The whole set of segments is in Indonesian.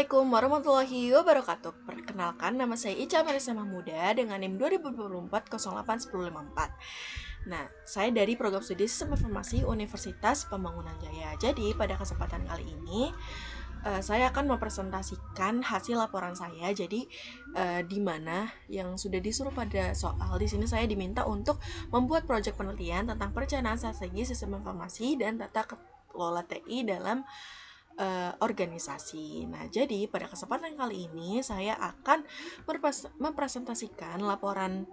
Assalamualaikum warahmatullahi wabarakatuh. Perkenalkan, nama saya Ica Marisa Mahmuda dengan NIM 2024 Nah, saya dari program studi Sistem Informasi Universitas Pembangunan Jaya. Jadi, pada kesempatan kali ini saya akan mempresentasikan hasil laporan saya. Jadi, di mana yang sudah disuruh pada soal di sini saya diminta untuk membuat proyek penelitian tentang perencanaan strategi sistem informasi dan tata kelola TI dalam organisasi. Nah, jadi pada kesempatan kali ini saya akan mempresentasikan laporan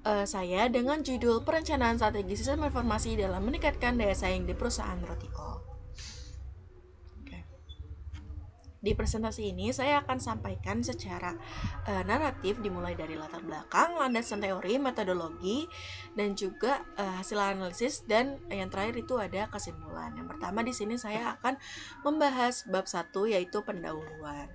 saya dengan judul Perencanaan Strategi Sistem Informasi dalam Meningkatkan Daya Saing di Perusahaan Roti O. Di presentasi ini saya akan sampaikan secara naratif dimulai dari latar belakang, landasan teori, metodologi, dan juga hasil analisis, dan yang terakhir itu ada kesimpulan. Yang pertama di sini saya akan membahas bab 1 yaitu pendahuluan.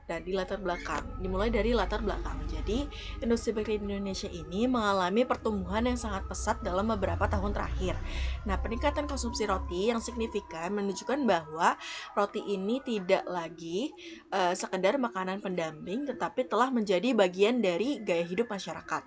Dan dimulai dari latar belakang. Jadi, industri bakery di Indonesia ini mengalami pertumbuhan yang sangat pesat dalam beberapa tahun terakhir. Nah, peningkatan konsumsi roti yang signifikan menunjukkan bahwa roti ini tidak lagi sekedar makanan pendamping, tetapi telah menjadi bagian dari gaya hidup masyarakat.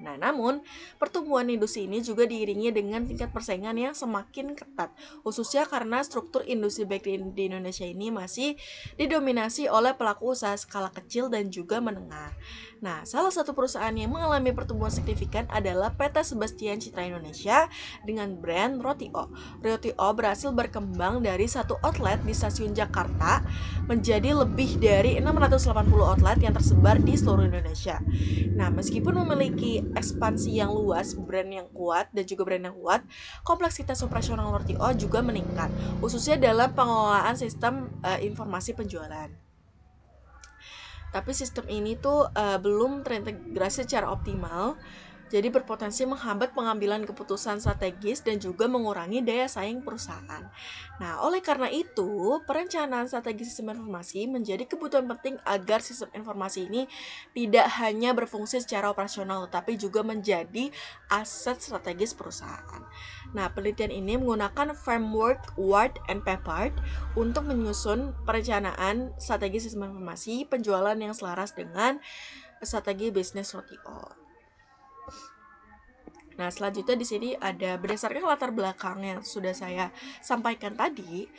Nah, namun pertumbuhan industri ini juga diiringi dengan tingkat persaingan yang semakin ketat, khususnya karena struktur industri bakery di Indonesia ini masih didominasi oleh pelaku usaha skala kecil dan juga menengah. Nah, salah satu perusahaan yang mengalami pertumbuhan signifikan adalah PT Sebastian Citra Indonesia dengan brand Roti O. Roti O berhasil berkembang dari satu outlet di stasiun Jakarta menjadi lebih dari 680 outlet yang tersebar di seluruh Indonesia. Nah, meskipun memiliki ekspansi yang luas, brand yang kuat, dan juga brand yang kuat, kompleksitas operasional Roti O juga meningkat, khususnya dalam pengelolaan sistem informasi penjualan. Tapi sistem ini tuh belum terintegrasi secara optimal, jadi berpotensi menghambat pengambilan keputusan strategis dan juga mengurangi daya saing perusahaan. Nah, oleh karena itu, perencanaan strategi sistem informasi menjadi kebutuhan penting agar sistem informasi ini tidak hanya berfungsi secara operasional, tetapi juga menjadi aset strategis perusahaan. Nah, penelitian ini menggunakan framework Ward and Peppard untuk menyusun perencanaan strategi sistem informasi penjualan yang selaras dengan strategi bisnis Roti O. Nah, selanjutnya di sini ada berdasarkan latar belakang yang sudah saya sampaikan tadi,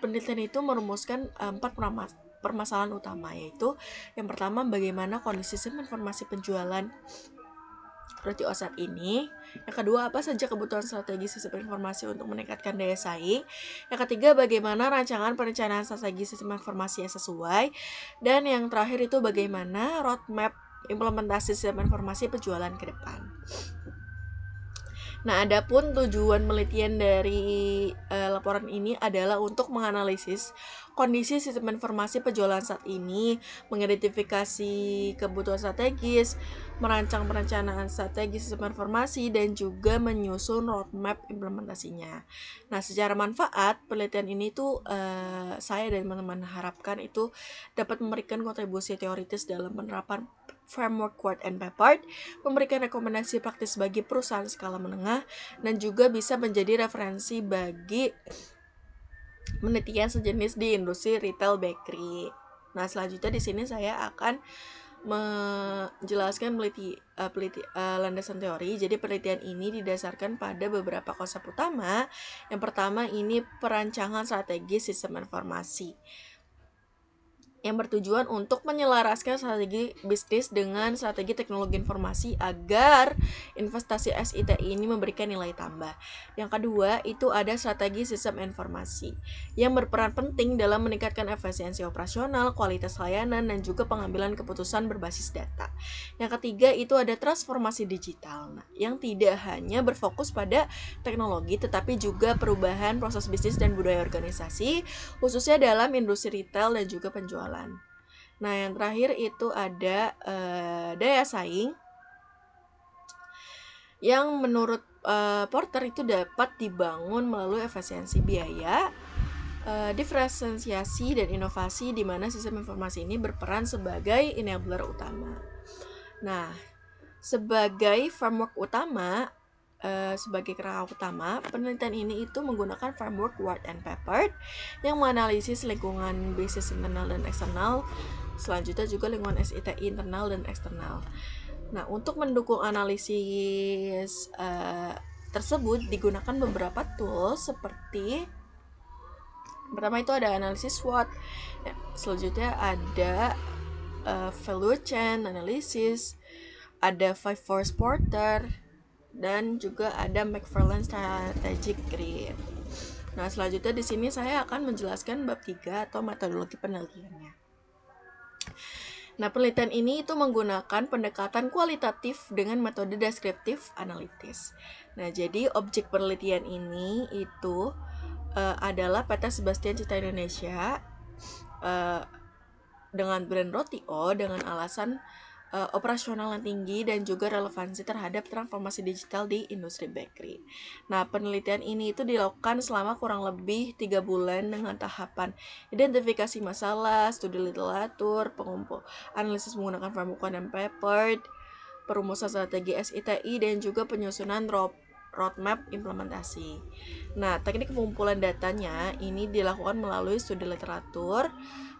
penelitian itu merumuskan 4 permasalahan utama, yaitu yang pertama bagaimana kondisi sistem informasi penjualan Roti O saat ini. Yang kedua, apa saja kebutuhan strategi sistem informasi untuk meningkatkan daya saing. Yang ketiga, bagaimana rancangan perencanaan strategi sistem informasi yang sesuai. Dan yang terakhir itu bagaimana roadmap implementasi sistem informasi penjualan ke depan. Nah, adapun tujuan penelitian dari laporan ini adalah untuk menganalisis kondisi sistem informasi penjualan saat ini, mengidentifikasi kebutuhan strategis, merancang perencanaan strategi sistem informasi, dan juga menyusun roadmap implementasinya. Nah, secara manfaat, penelitian ini tuh saya dan teman-teman harapkan itu dapat memberikan kontribusi teoritis dalam penerapan framework Ward and Peppard, memberikan rekomendasi praktis bagi perusahaan skala menengah, dan juga bisa menjadi referensi bagi penelitian sejenis di industri retail bakery. Nah, selanjutnya di sini saya akan menjelaskan landasan teori. Jadi penelitian ini didasarkan pada beberapa konsep utama. Yang pertama ini perancangan strategi sistem informasi, yang bertujuan untuk menyelaraskan strategi bisnis dengan strategi teknologi informasi agar investasi SITI ini memberikan nilai tambah. Yang kedua, itu ada strategi sistem informasi yang berperan penting dalam meningkatkan efisiensi operasional, kualitas layanan, dan juga pengambilan keputusan berbasis data. Yang ketiga, itu ada transformasi digital, yang tidak hanya berfokus pada teknologi, tetapi juga perubahan proses bisnis dan budaya organisasi, khususnya dalam industri retail dan juga penjualan. Nah, yang terakhir itu ada daya saing yang menurut Porter itu dapat dibangun melalui efisiensi biaya, diferensiasi, dan inovasi, di mana sistem informasi ini berperan sebagai enabler utama. Nah, sebagai framework utama, sebagai kerangka utama, penelitian ini itu menggunakan framework Ward and Pepper yang menganalisis lingkungan bisnis internal dan eksternal, selanjutnya juga lingkungan SITI internal dan eksternal. Nah, untuk mendukung analisis tersebut digunakan beberapa tools seperti pertama itu ada analisis SWOT, ya, selanjutnya ada value chain analysis, ada 5 Force Porter, dan juga ada McFarlane Strategic Grid. Nah, selanjutnya di sini saya akan menjelaskan bab 3 atau metodologi penelitiannya. Nah, penelitian ini itu menggunakan pendekatan kualitatif dengan metode deskriptif analitis. Nah, jadi objek penelitian ini itu adalah PT Sebastian Cita Indonesia dengan brand roti O dengan alasan operasional yang tinggi dan juga relevansi terhadap transformasi digital di industri bakery. Nah, penelitian ini itu dilakukan selama kurang lebih 3 bulan dengan tahapan identifikasi masalah, studi literatur, pengumpul analisis menggunakan framework and paper, perumusan strategi SITI, dan juga penyusunan roadmap implementasi. Nah, teknik pengumpulan datanya ini dilakukan melalui studi literatur,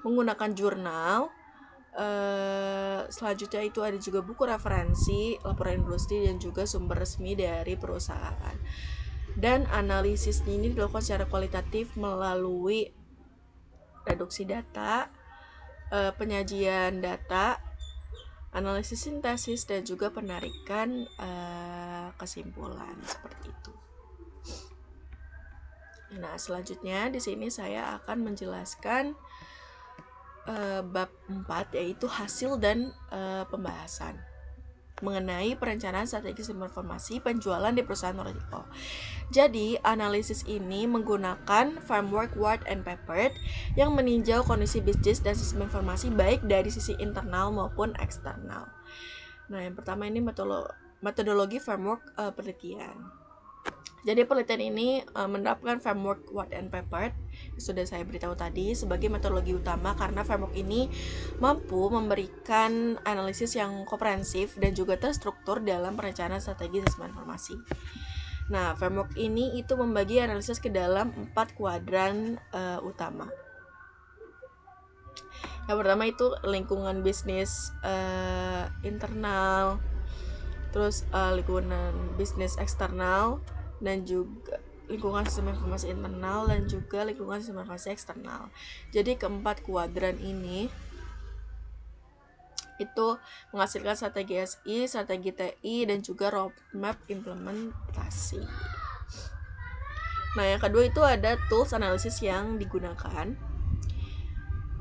menggunakan jurnal. Selanjutnya itu ada juga buku referensi, laporan industri, dan juga sumber resmi dari perusahaan. Dan analisis ini dilakukan secara kualitatif melalui reduksi data, penyajian data, analisis sintesis, dan juga penarikan kesimpulan seperti itu. Nah, selanjutnya di sini saya akan menjelaskan bab 4 yaitu hasil dan pembahasan mengenai perencanaan strategi sistem informasi penjualan di perusahaan roti O. Jadi, analisis ini menggunakan framework Ward and Pepper yang meninjau kondisi bisnis dan sistem informasi baik dari sisi internal maupun eksternal. Nah, yang pertama ini metodologi framework penelitian. Jadi penelitian ini menerapkan framework Ward and Pepper sudah saya beritahu tadi sebagai metodologi utama karena framework ini mampu memberikan analisis yang komprehensif dan juga terstruktur dalam perencanaan strategi sistem informasi. Nah, framework ini itu membagi analisis ke dalam 4 kuadran utama. Yang pertama itu lingkungan bisnis internal, terus lingkungan bisnis eksternal, dan juga lingkungan sistem informasi internal dan juga lingkungan sistem informasi eksternal. Jadi keempat kuadran ini itu menghasilkan strategi SI, strategi TI, dan juga roadmap implementasi. Nah, yang kedua itu ada tools analisis yang digunakan.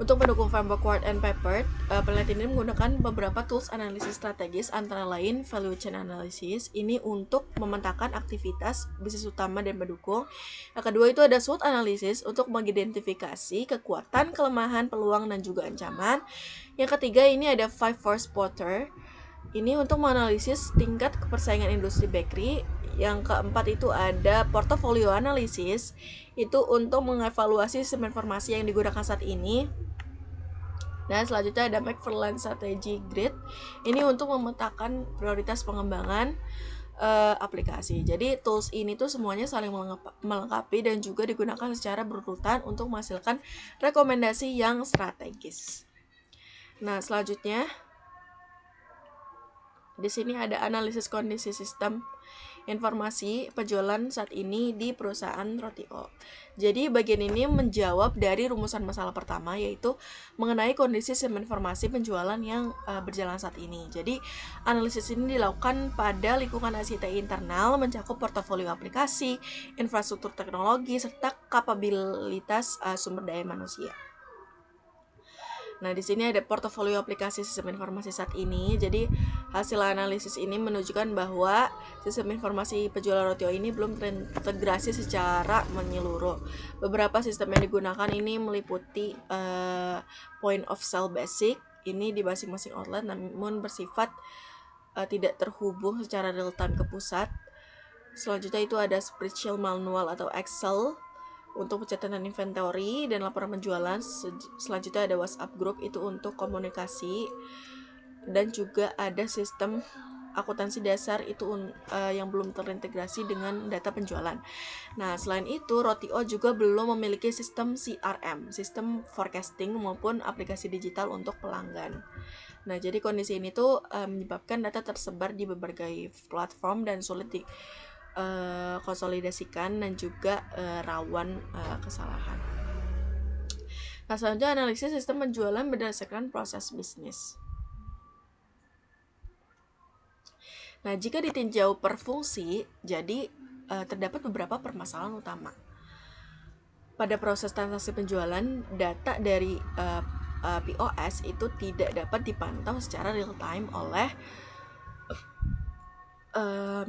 Untuk mendukung framework Ward and Pepper, penelitian ini menggunakan beberapa tools analisis strategis antara lain value chain analysis, ini untuk memetakan aktivitas bisnis utama dan pendukung. Yang kedua itu ada SWOT analysis untuk mengidentifikasi kekuatan, kelemahan, peluang, dan juga ancaman. Yang ketiga ini ada 5 Force Porter, ini untuk menganalisis tingkat persaingan industri bakery. Yang keempat itu ada portfolio analysis, itu untuk mengevaluasi sistem informasi yang digunakan saat ini. Dan selanjutnya ada McFarlane Strategic Grid, ini untuk memetakan prioritas pengembangan aplikasi. Jadi tools ini tuh semuanya saling melengkapi dan juga digunakan secara berurutan untuk menghasilkan rekomendasi yang strategis. Nah, selanjutnya di sini ada analisis kondisi sistem informasi penjualan saat ini di perusahaan roti O. Jadi bagian ini menjawab dari rumusan masalah pertama, yaitu mengenai kondisi sistem informasi penjualan yang berjalan saat ini. Jadi analisis ini dilakukan pada lingkungan SITI internal, mencakup portofolio aplikasi, infrastruktur teknologi, serta kapabilitas sumber daya manusia. Nah, di sini ada portofolio aplikasi sistem informasi saat ini. Jadi, hasil analisis ini menunjukkan bahwa sistem informasi penjualan roti O ini belum terintegrasi secara menyeluruh. Beberapa sistem yang digunakan ini meliputi point of sale basic, ini di masing-masing outlet namun bersifat tidak terhubung secara real time ke pusat. Selanjutnya itu ada spreadsheet manual atau Excel untuk pencatatan inventory dan laporan penjualan. Selanjutnya ada WhatsApp group, itu untuk komunikasi, dan juga ada sistem akuntansi dasar itu yang belum terintegrasi dengan data penjualan. Nah, selain itu, Rotio juga belum memiliki sistem CRM, sistem forecasting maupun aplikasi digital untuk pelanggan. Nah, jadi kondisi ini tuh menyebabkan data tersebar di berbagai platform dan sulit konsolidasikan dan juga rawan kesalahan. Nah, selanjutnya analisis sistem penjualan berdasarkan proses bisnis. Nah, jika ditinjau per fungsi, jadi terdapat beberapa permasalahan utama. Pada proses transaksi penjualan, data dari POS itu tidak dapat dipantau secara real time oleh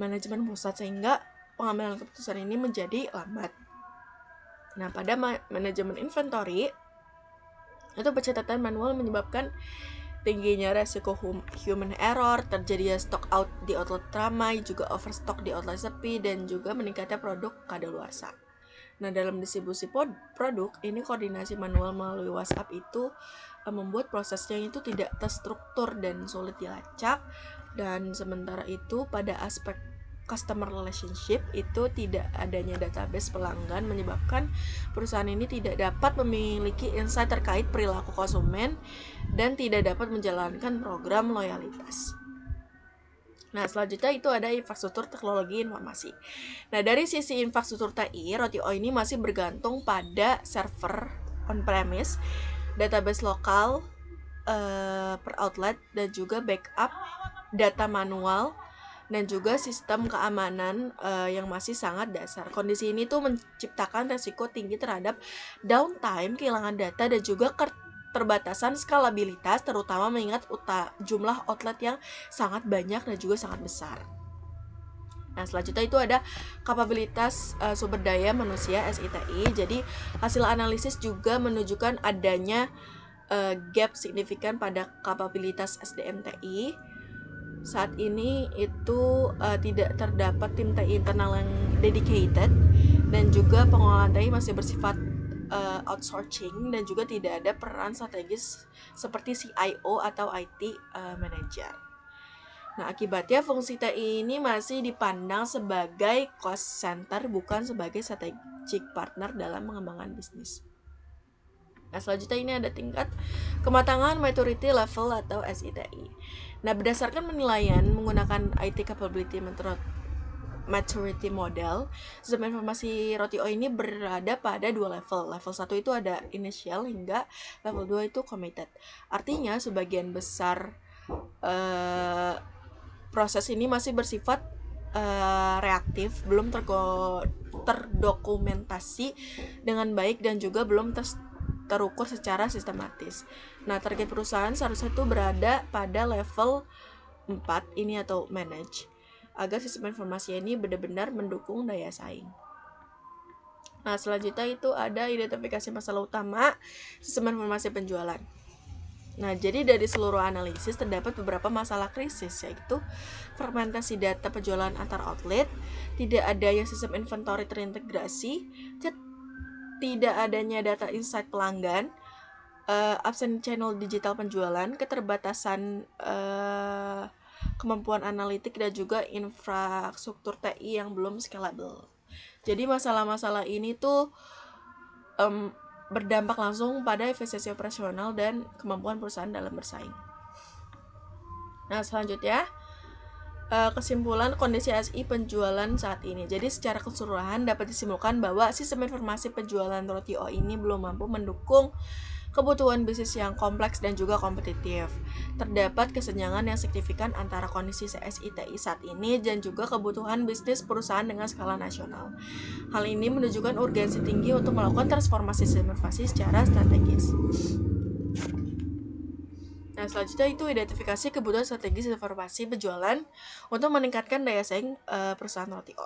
manajemen pusat, sehingga pengambilan keputusan ini menjadi lambat. Nah, pada manajemen inventory, itu pencatatan manual menyebabkan tingginya resiko human error, terjadinya stock out di outlet ramai, juga overstock di outlet sepi, dan juga meningkatnya produk kadaluarsa. Nah, dalam distribusi produk, ini koordinasi manual melalui WhatsApp itu membuat prosesnya itu tidak terstruktur dan sulit dilacak. Dan sementara itu pada aspek customer relationship itu tidak adanya database pelanggan menyebabkan perusahaan ini tidak dapat memiliki insight terkait perilaku konsumen dan tidak dapat menjalankan program loyalitas. Nah, selanjutnya itu ada infrastruktur teknologi informasi. Nah, dari sisi infrastruktur TI, Rotio ini masih bergantung pada server on-premise, database lokal per outlet, dan juga backup data manual, dan juga sistem keamanan yang masih sangat dasar. Kondisi ini tuh menciptakan resiko tinggi terhadap downtime, kehilangan data, dan juga keterbatasan skalabilitas, terutama mengingat jumlah outlet yang sangat banyak dan juga sangat besar. Nah, selanjutnya itu ada kapabilitas sumber daya manusia SITI. Jadi hasil analisis juga menunjukkan adanya gap signifikan pada kapabilitas SDM TI. Saat ini itu tidak terdapat tim TI internal yang dedicated, dan juga pengelolaan TI masih bersifat outsourcing, dan juga tidak ada peran strategis seperti CIO atau IT manager. Nah, akibatnya fungsi TI ini masih dipandang sebagai cost center, bukan sebagai strategic partner dalam mengembangkan bisnis. Nah, selanjutnya ini ada tingkat kematangan maturity level atau SITI. Nah, berdasarkan penilaian menggunakan IT Capability Maturity Model, sistem informasi Rotio ini berada pada dua level. Level 1 itu ada initial hingga level 2 itu committed. Artinya sebagian besar proses ini masih bersifat reaktif, belum terdokumentasi dengan baik, dan juga belum terukur secara sistematis. Nah, target perusahaan seharusnya itu berada pada level 4 ini atau manage, agar sistem informasi ini benar-benar mendukung daya saing. Nah, selanjutnya itu ada identifikasi masalah utama sistem informasi penjualan. Nah, jadi dari seluruh analisis terdapat beberapa masalah krisis, yaitu fragmentasi data penjualan antar outlet, tidak adanya sistem inventory terintegrasi, tidak adanya data insight pelanggan, absen channel digital penjualan, keterbatasan kemampuan analitik, dan juga infrastruktur TI yang belum scalable. Jadi masalah-masalah ini tuh berdampak langsung pada efisiensi operasional dan kemampuan perusahaan dalam bersaing. Nah, selanjutnya kesimpulan kondisi SI penjualan saat ini. Jadi secara keseluruhan dapat disimpulkan bahwa sistem informasi penjualan Rotio ini belum mampu mendukung kebutuhan bisnis yang kompleks dan juga kompetitif. Terdapat kesenjangan yang signifikan antara kondisi SITI saat ini dan juga kebutuhan bisnis perusahaan dengan skala nasional. Hal ini menunjukkan urgensi tinggi untuk melakukan transformasi sistem informasi secara strategis. Nah, selanjutnya itu identifikasi kebutuhan strategis informasi penjualan untuk meningkatkan daya saing perusahaan Rotio.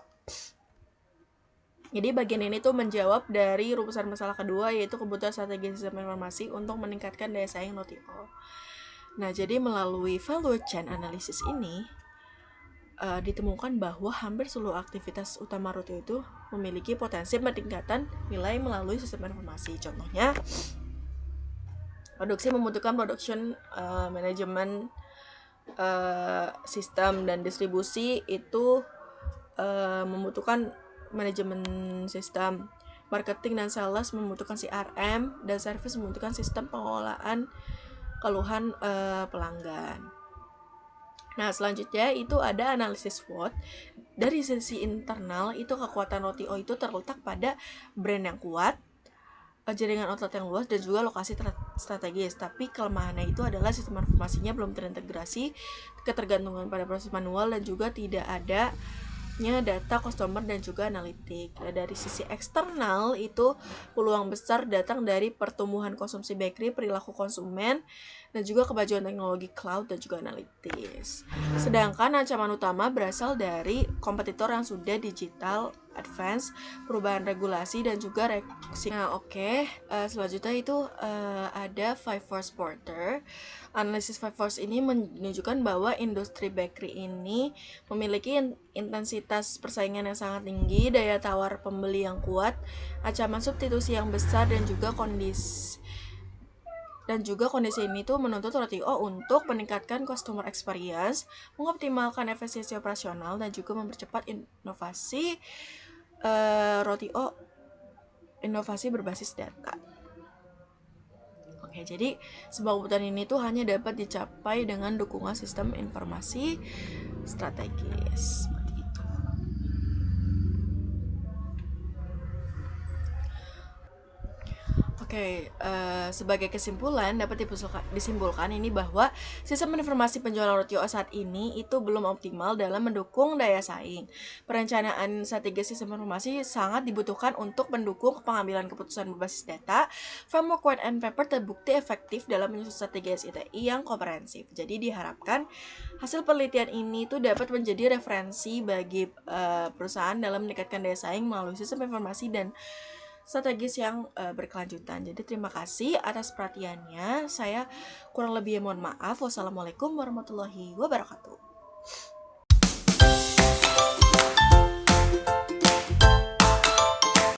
Jadi bagian ini tuh menjawab dari rumusan masalah kedua, yaitu kebutuhan strategis sistem informasi untuk meningkatkan daya saing Rotio. Nah, jadi melalui value chain analysis ini ditemukan bahwa hampir seluruh aktivitas utama Rotio itu memiliki potensi peningkatan nilai melalui sistem informasi. Contohnya, produksi membutuhkan production management sistem dan distribusi itu membutuhkan manajemen sistem. Marketing dan sales membutuhkan CRM, dan service membutuhkan sistem pengelolaan keluhan pelanggan. Nah, selanjutnya itu ada analisis SWOT. Dari sisi internal, itu kekuatan ROTIO itu terletak pada brand yang kuat, jaringan outlet yang luas, dan juga lokasi strategis. Tapi kelemahannya itu adalah sistem informasinya belum terintegrasi, ketergantungan pada proses manual, dan juga tidak ada data customer dan juga analitik. Nah, dari sisi eksternal itu peluang besar datang dari pertumbuhan konsumsi bakery, perilaku konsumen, dan juga kemajuan teknologi cloud dan juga analitis. Sedangkan ancaman utama berasal dari kompetitor yang sudah digital advance, perubahan regulasi, dan juga reaksi. Nah, selanjutnya itu ada Five Force Porter. Analisis Five Force ini menunjukkan bahwa industri bakery ini memiliki intensitas persaingan yang sangat tinggi, daya tawar pembeli yang kuat, ancaman substitusi yang besar, dan juga kondisi ini tuh menuntut ROTIO untuk meningkatkan customer experience, mengoptimalkan efisiensi operasional, dan juga mempercepat inovasi ROTIO, inovasi berbasis data. Oke, jadi sebuah kebutuhan ini tuh hanya dapat dicapai dengan dukungan sistem informasi strategis. Sebagai kesimpulan dapat disimpulkan ini bahwa sistem informasi penjualan ROTIO saat ini itu belum optimal dalam mendukung daya saing. Perencanaan strategi sistem informasi sangat dibutuhkan untuk mendukung pengambilan keputusan berbasis data. Framework White and Paper terbukti efektif dalam menyusun strategi SITI yang komprehensif. Jadi diharapkan hasil penelitian ini itu dapat menjadi referensi bagi perusahaan dalam meningkatkan daya saing melalui sistem informasi dan strategis yang berkelanjutan. Jadi terima kasih atas perhatiannya. Saya kurang lebih mohon maaf. Wassalamualaikum warahmatullahi wabarakatuh.